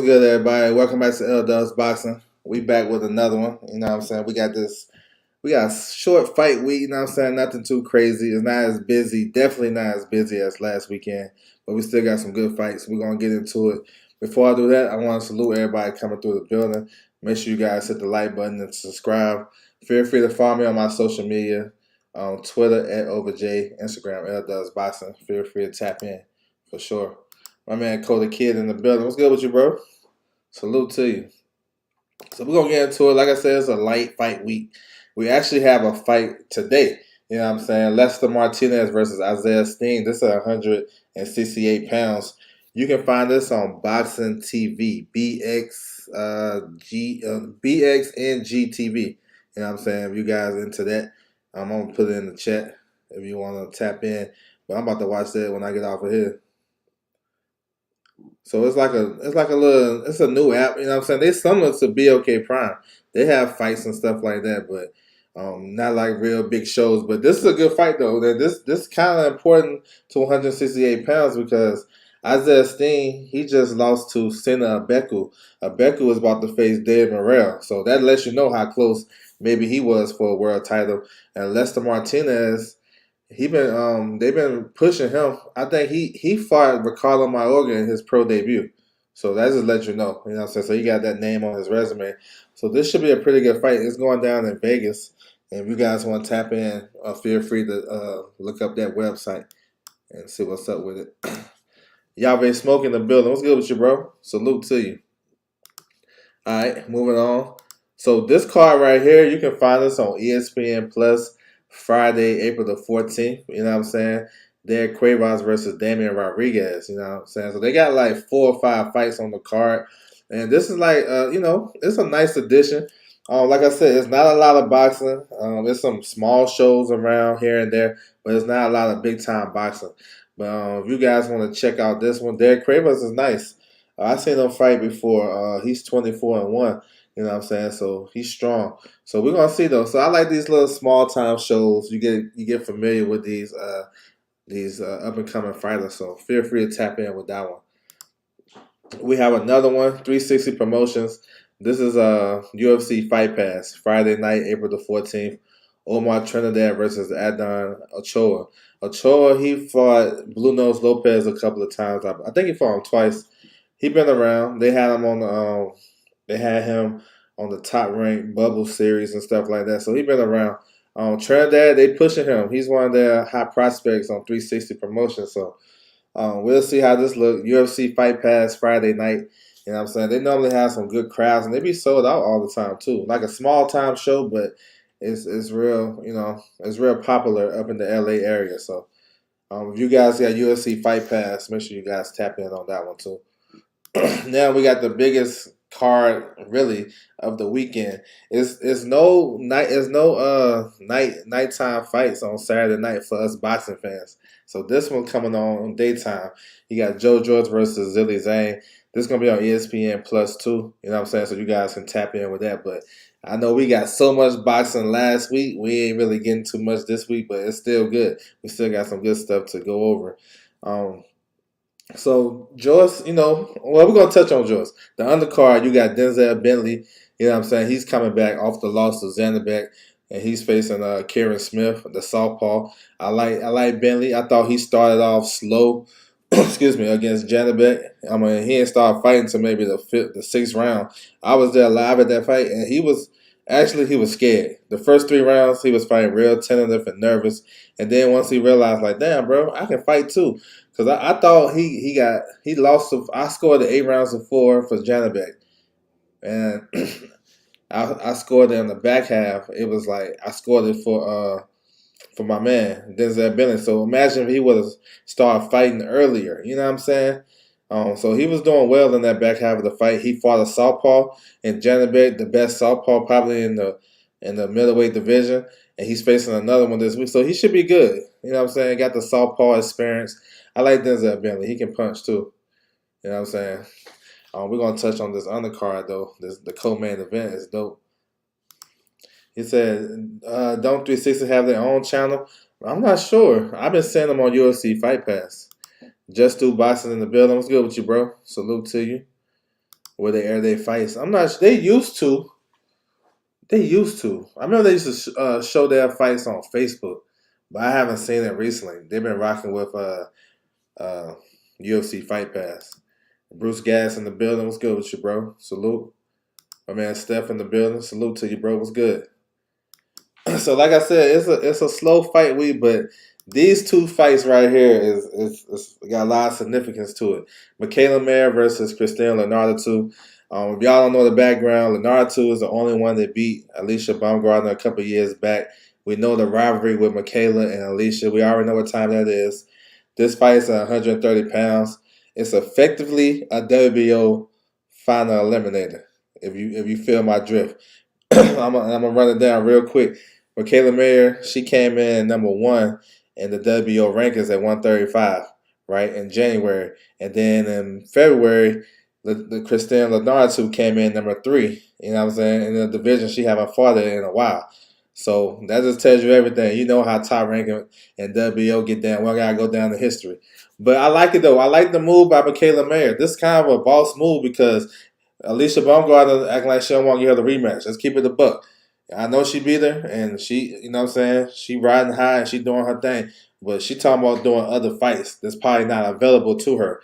What's good, everybody? Welcome back to L Dubs Boxing. We back with another one. You know what I'm saying? We got a short fight week. You know what I'm saying? Nothing too crazy. It's not as busy. Definitely not as busy as last weekend. But we still got some good fights. We're gonna get into it. Before I do that, I want to salute everybody coming through the building. Make sure you guys hit the like button and subscribe. Feel free to follow me on my social media, on Twitter at OverJ, Instagram L Dubs Boxing. Feel free to tap in for sure. My man Cody Kid in the building. What's good with you, bro? Salute to you. So we're gonna get into it. Like I said, it's a light fight week. We actually have a fight today. You know what I'm saying? Lester Martinez versus Isaiah Steen. This is 168 pounds. You can find this on Boxing TV, BXNG TV. You know what I'm saying? If you guys into that, I'm gonna put it in the chat if you want to tap in. But I'm about to watch that when I get off of here. So it's it's a new app, you know what I'm saying? They similar to BOK Prime. They have fights and stuff like that, but not like real big shows. But this is a good fight though. This kind of important to 168 pounds because Isaiah Steen, he just lost to Sena Abeku. Abeku is about to face Dave Morrell. So that lets you know how close maybe he was for a world title. And Lester Martinez, they've been pushing him. I think he fought Ricardo Mayorga in his pro debut. So that just lets you know. You know what I'm saying? So he got that name on his resume. So this should be a pretty good fight. It's going down in Vegas. And if you guys want to tap in, feel free to look up that website and see what's up with it. Y'all been smoking the building. What's good with you, bro? Salute to you. All right, moving on. So this card right here, you can find this on ESPN Plus. Friday, April the 14th, you know what I'm saying? Derek Cuevas versus Damian Rodriguez, you know what I'm saying? So they got like 4 or 5 fights on the card. And this is like, it's a nice addition. Like I said, it's not a lot of boxing. There's some small shows around here and there, but it's not a lot of big-time boxing. But if you guys want to check out this one, Derek Cuevas is nice. I seen him fight before. He's 24-1. You know what I'm saying? So he's strong. So we're gonna see though. So I like these little small time shows. You get familiar with these up and coming fighters. So feel free to tap in with that one. We have another one, 360 Promotions. This is a UFC Fight Pass, Friday night, April the 14th. Omar Trinidad versus Adon Ochoa. Ochoa, he fought Blue Nose Lopez a couple of times. I think he fought him twice. He been around. They had him on the top ranked Bubble series and stuff like that. So he been around. Trinidad, they pushing him. He's one of their high prospects on 360 Promotion. So we'll see how this look. UFC Fight Pass Friday night. You know what I'm saying? They normally have some good crowds and they be sold out all the time too. Like a small time show, but it's real, it's real popular up in the LA area. So if you guys got UFC Fight Pass, make sure you guys tap in on that one too. Now we got the biggest card really of the weekend. It's no nighttime fights on Saturday night for us boxing fans. So this one coming on daytime. You got Joe George versus Zilli Zhang. This is gonna be on ESPN Plus too. You know what I'm saying? So you guys can tap in with that. But I know we got so much boxing last week. We ain't really getting too much this week, but it's still good. We still got some good stuff to go over. So Joyce, we're gonna touch on Joyce. The undercard, you got Denzel Bentley. You know what I'm saying? He's coming back off the loss to Zanderbeck, and he's facing Kieran Smith, the southpaw. I like Bentley. I thought he started off slow. Excuse me, against Janabek. I mean, he didn't start fighting until maybe the 6th round. I was there live at that fight, and he was scared. The first 3 rounds, he was fighting real tentative and nervous, and then once he realized, like, damn, bro, I can fight too. Because I thought he lost. I scored the 8 rounds of 4 for Janabek, and I scored it in the back half. It was like I scored it for my man Denzel Bentley. So imagine if he would have started fighting earlier. You know what I'm saying? So he was doing well in that back half of the fight. He fought a southpaw and Janabek, the best southpaw probably in the middleweight division, and he's facing another one this week. So he should be good. You know what I'm saying? Got the southpaw experience. I like Denzel Bentley. He can punch too. You know what I'm saying? We're gonna touch on this undercard though. The co-main event is dope. He said, "Don't 360 have their own channel?" I'm not sure. I've been seeing them on UFC Fight Pass. Just do boxing in the building. What's good with you, bro? Salute to you. where they air their fights. I'm not. They used to. They used to. I remember they used to show their fights on Facebook, but I haven't seen it recently. They've been rocking with uh, UFC Fight Pass. Bruce Gas in the building. What's good with you, bro? Salute. My man Steph in the building. Salute to you, bro. What's good? So, like I said, it's a slow fight week, but these two fights right here is got a lot of significance to it. Michaela Mayer versus Christine Leonardo. If y'all don't know the background, Leonardo is the only one that beat Alicia Baumgardner a couple years back. We know the rivalry with Michaela and Alicia. We already know what time that is. This fight is 130 pounds. It's effectively a WBO final eliminator. If you feel my drift, I'm gonna run it down real quick. Michaela Mayer, she came in number one in the WBO rankings at 135, right, in January. And then in February, the Christine Leonardo came in number three. You know what I'm saying? In the division, she haven't fought it in a while. So that just tells you everything. You know how top ranking and WBO get down. Well, I gotta go down the history. But I like it though. I like the move by Michaela Mayer. This is kind of a boss move because Alicia Baumgardner acting like she don't want to give her the rematch. Let's keep it a buck. I know she be there, and she, you know what I'm saying, she riding high and she doing her thing. But she talking about doing other fights that's probably not available to her.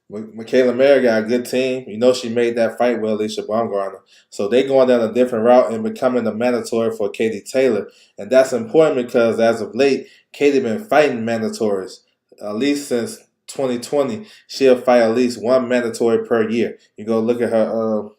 Michaela Mayer got a good team. You know she made that fight with Alicia Baumgardner. So they going down a different route and becoming the mandatory for Katie Taylor. And that's important because as of late, Katie been fighting mandatories. At least since 2020, she'll fight at least one mandatory per year. You go look at her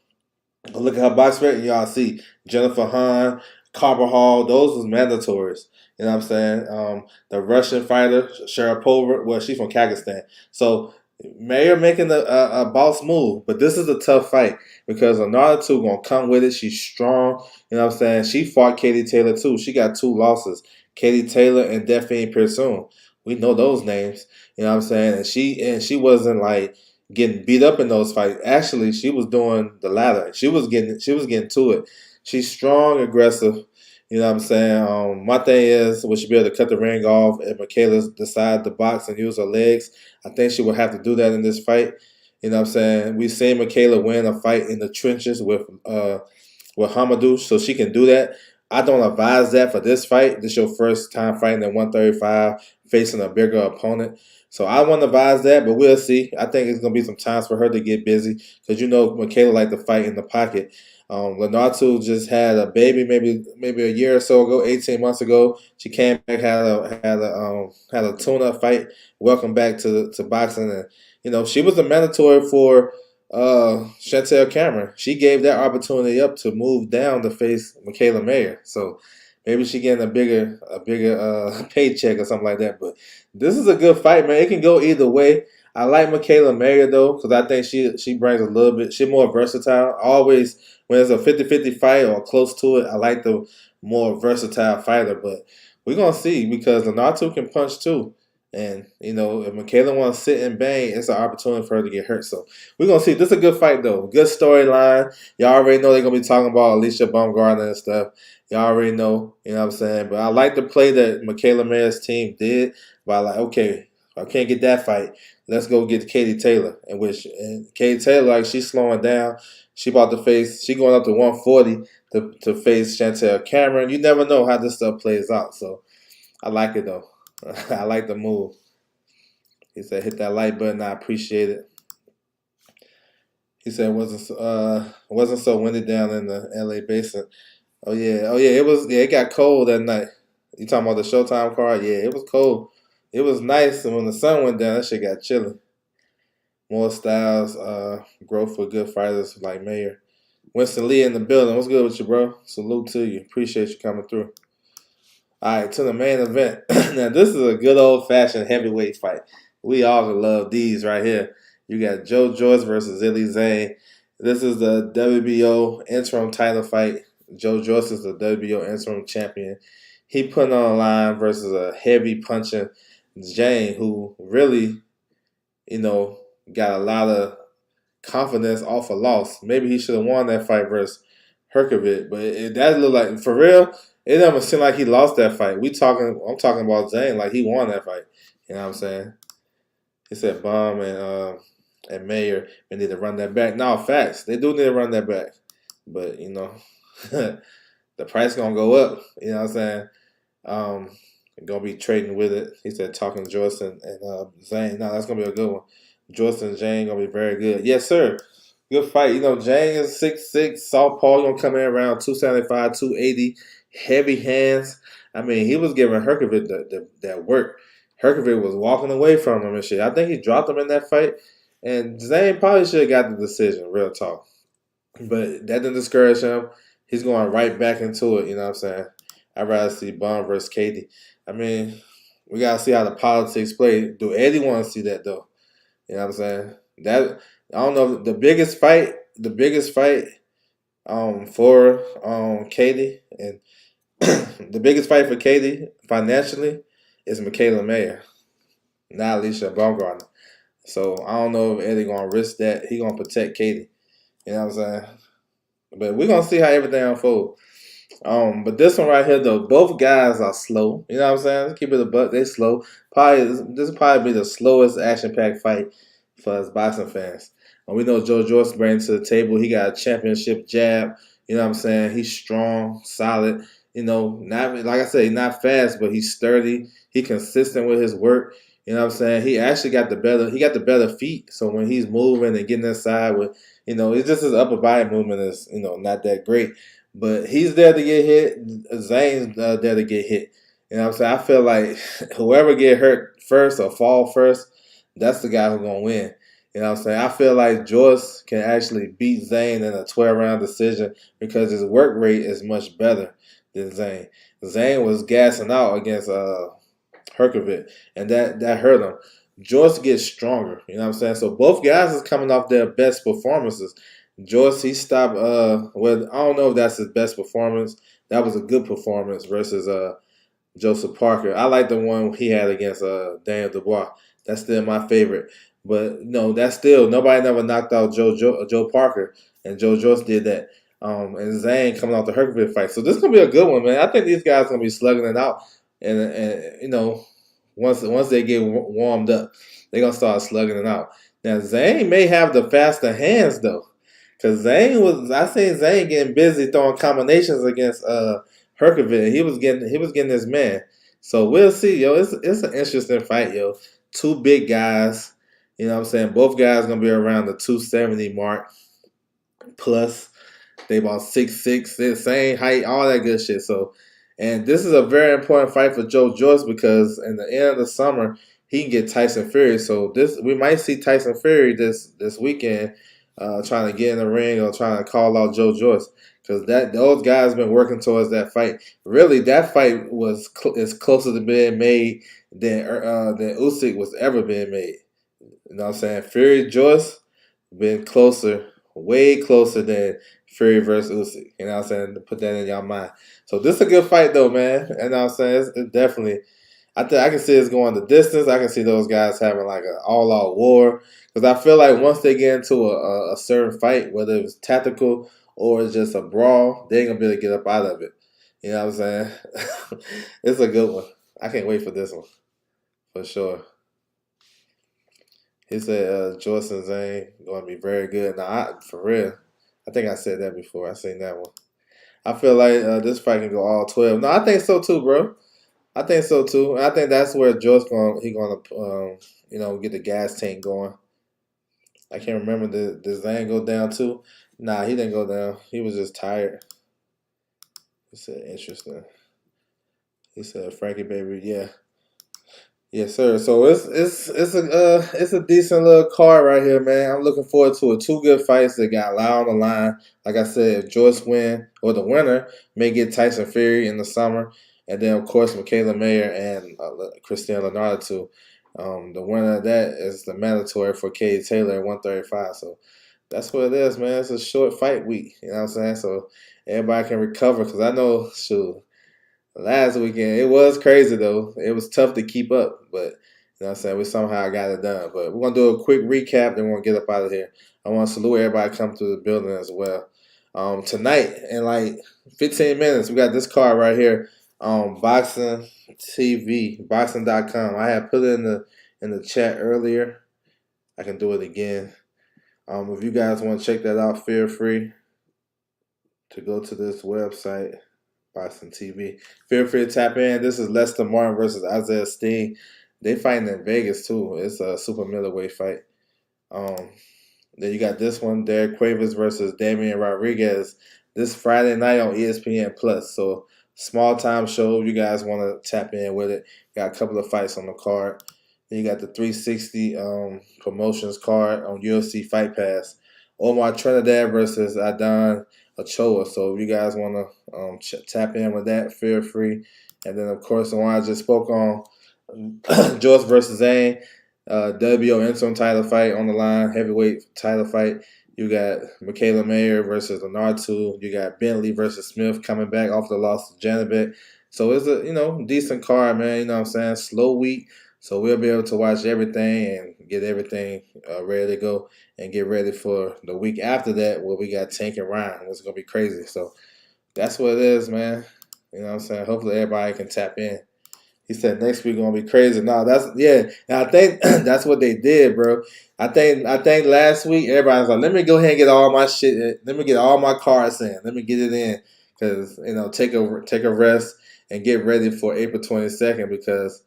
box rate and y'all see Jennifer Hahn, Carvajal, those was mandatories. You know what I'm saying? The Russian fighter, Sharapova, well, she's from Kazakhstan. So Mayer making a boss move, but this is a tough fight because Leonardo gonna come with it. She's strong. You know what I'm saying? She fought Katie Taylor too. She got two losses. Katie Taylor and Delphine Persoon. We know those names. You know what I'm saying? And she wasn't like getting beat up in those fights. Actually, she was doing the latter. She was getting to it. She's strong, aggressive. You know what I'm saying? My thing is, would she be able to cut the ring off if Michaela decide to box and use her legs? I think she would have to do that in this fight. You know what I'm saying? We've seen Michaela win a fight in the trenches with Hamadou, so she can do that. I don't advise that for this fight. This is your first time fighting at 135, facing a bigger opponent. So I wouldn't advise that, but we'll see. I think it's going to be some times for her to get busy because you know Michaela like to fight in the pocket. Leonardo just had a baby maybe a year or so ago, 18 months ago. She came back, had a tune-up fight. Welcome back to boxing, and you know she was a mandatory for Chantel Cameron. She gave that opportunity up to move down to face Michaela Mayer. So maybe she getting a bigger paycheck or something like that. But this is a good fight, man. It can go either way. I like Michaela Mayer though because I think she brings a little bit. She's more versatile. Always when it's a 50-50 fight or close to it, I like the more versatile fighter. But we're gonna see because Leonardo can punch too. And you know, if Michaela wants to sit and bang, it's an opportunity for her to get hurt. So we're gonna see. This is a good fight though. Good storyline. Y'all already know they're gonna be talking about Alicia Baumgardner and stuff. Y'all already know, you know what I'm saying? But I like the play that Michaela Mayer's team did. But I like, okay, I can't get that fight. Let's go get Katie Taylor. And Katie Taylor, like she's slowing down. She going up to 140 to face Chantel Cameron. You never know how this stuff plays out. So I like it though. I like the move. He said, "Hit that like button. I appreciate it." He said, "Wasn't so windy down in the LA basin." Oh yeah. It was. Yeah, it got cold that night. You talking about the Showtime card? Yeah, it was cold. It was nice, and when the sun went down, that shit got chilly. More styles, growth for good fighters like Mayer. Winston Lee in the building. What's good with you, bro? Salute to you. Appreciate you coming through. All right, to the main event. Now, this is a good old-fashioned heavyweight fight. We all love these right here. You got Joe Joyce versus Zhilei Zhang. This is the WBO interim title fight. Joe Joyce is the WBO interim champion. He put on a line versus a heavy punching Zhang, who really, you know, got a lot of confidence off a loss. Maybe he should have won that fight versus Herkovic, but it does look like, for real, it doesn't seem like he lost that fight. I'm talking about Zane like he won that fight. You know what I'm saying? He said bomb and and Mayer, they need to run that back. Now, facts, they do need to run that back, but the price gonna go up. You know what I'm saying? Um, gonna be trading with it. He said talking to Joyce and Zane. No, that's gonna be a good one. Joyce and Jane gonna be very good. Yes, sir. Good fight. Jane is 6'6". Southpaw gonna come in around 275, 280. Heavy hands. I mean, he was giving Herkovic that work. Herkovic was walking away from him and shit. I think he dropped him in that fight. And Zane probably should have got the decision, real talk. But that didn't discourage him. He's going right back into it, you know what I'm saying? I'd rather see Bond versus Katie. I mean, we gotta see how the politics play. Do Eddie want to see that though? You know what I'm saying? That I don't know. The biggest fight for Katie and the biggest fight for Katie financially is Michaela Mayer, not Alicia Baumgartner. So I don't know if Eddie gonna risk that. He gonna protect Katie. You know what I'm saying? But we're gonna see how everything unfolds. But this one right here though, both guys are slow. You know what I'm saying? Let's keep it a buck. They slow. Probably this will probably be the slowest action packed fight for us boxing fans. And we know Joe Joyce brings to the table. He got a championship jab. You know what I'm saying? He's strong, solid. Not like I said, he's not fast, but he's sturdy. He consistent with his work. You know what I'm saying? He actually got the better feet. So when he's moving and getting inside with, it's just his upper body movement is, not that great. But he's there to get hit. Zane's there to get hit. You know what I'm saying? I feel like whoever get hurt first or fall first, that's the guy who's going to win. You know what I'm saying? I feel like Joyce can actually beat Zane in a 12-round decision because his work rate is much better than Zane. Zane was gassing out against Herkovic, and that hurt him. Joyce gets stronger. You know what I'm saying? So both guys is coming off their best performances. Joyce, he stopped. I don't know if that's his best performance. That was a good performance versus Joseph Parker. I like the one he had against Daniel Dubois. That's still my favorite. But no, that's still nobody never knocked out Joe Parker, and Joe Joyce did that. And Zane coming off the Herkovic fight. So this is gonna be a good one, man. I think these guys are gonna be slugging it out, and once they get warmed up, they're gonna start slugging it out. Now Zane may have the faster hands though. Cause I seen Zane getting busy throwing combinations against Herkovic. He was getting his man. So we'll see, yo. It's an interesting fight, yo. Two big guys. You know what I'm saying? Both guys gonna be around the 270 mark. Plus, they about 6'6", the same height, all that good shit. So, and this is a very important fight for Joe Joyce because in the end of the summer he can get Tyson Fury. So we might see Tyson Fury this weekend. Trying to get in the ring or trying to call out Joe Joyce because those guys been working towards that fight. Really, that fight is closer to being made than Usyk was ever being made. You know what I'm saying? Fury Joyce been closer, way closer than Fury versus Usyk. You know what I'm saying? To put that in your mind. So this is a good fight though, man. You know what I'm saying? It's definitely. I can see it's going the distance. I can see those guys having like an all-out war because I feel like once they get into a certain fight, whether it's tactical or it's just a brawl, they ain't gonna be able to get up out of it. You know what I'm saying? It's a good one. I can't wait for this one for sure. He said Joyce and Zane going to be very good. Now, for real, I think I said that before. I seen that one. I feel like this fight can go all 12. No, I think so too, bro. I think so too. And I think that's where Joyce gonna get the gas tank going. I can't remember did Zane go down too? Nah, he didn't go down. He was just tired. He said interesting. He said Frankie baby, yeah. Yes, sir. So it's a decent little card right here, man. I'm looking forward to it. Two good fights that got a lot on the line. Like I said, if Joyce win or the winner may get Tyson Fury in the summer, and then of course Michaela Mayer and Christian Leonardo too. The winner of that is the mandatory for Katie Taylor at 135. So that's what it is, man. It's a short fight week. You know what I'm saying? So everybody can recover because I know, shoot. Last weekend, it was crazy though. It was tough to keep up, but you know what I'm saying? We somehow got it done. But we're gonna do a quick recap, then we're gonna get up out of here. I want to salute everybody come to the building as well. Tonight in like 15 minutes, we got this card right here. Boxing TV, boxing.com. I had put it in the chat earlier. I can do it again. If you guys want to check that out, feel free to go to this website, Boston TV. Feel free to tap in. This is Lester Martin versus Isaiah Steen. They fighting in Vegas too. It's a super middleweight fight. Um, then you got this one, Derek Quavers versus Damian Rodriguez, this Friday night on ESPN Plus. So small time show. If you guys want to tap in with it, got a couple of fights on the card. Then you got the 360 promotions card on UFC Fight Pass. Omar Trinidad versus Adon Ochoa. So if you guys want to tap in with that, feel free. And then of course the one I just spoke on, Joyce versus Zane. WBO interim title fight on the line, heavyweight title fight. You got Michaela Mayer versus Lenartu. You got Bentley versus Smith coming back off the loss to Janibek. So it's a decent card, man. You know what I'm saying? Slow week. So we'll be able to watch everything and get everything ready to go and get ready for the week after that where we got Tank and Ryan. It's gonna be crazy. So that's what it is, man. You know what I'm saying? Hopefully everybody can tap in. He said next week gonna be crazy. No, that's yeah. And I think that's what they did, bro. I think last week everybody's like, let me go ahead and get all my shit. Let me get all my cards in. Let me get it in because take a rest and get ready for April 22nd because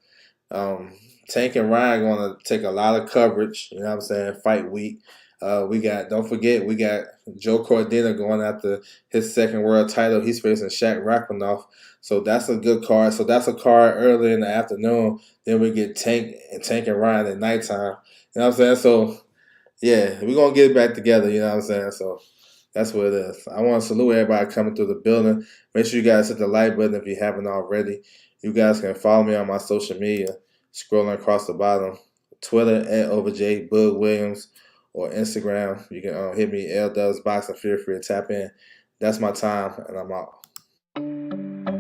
Tank and Ryan going to take a lot of coverage. You know what I'm saying? Fight week. Don't forget, we got Joe Cordina going after his second world title. He's facing Shaq Rachmaninoff. So that's a good card. So that's a card early in the afternoon. Then we get Tank and Ryan at nighttime. You know what I'm saying? So yeah, we're gonna get back together, you know what I'm saying? So that's what it is. I want to salute everybody coming through the building. Make sure you guys hit the like button if you haven't already. You guys can follow me on my social media, scrolling across the bottom. Twitter at OverJ Bug Williams or Instagram. You can hit me LDubsBox and feel free to tap in. That's my time, and I'm out.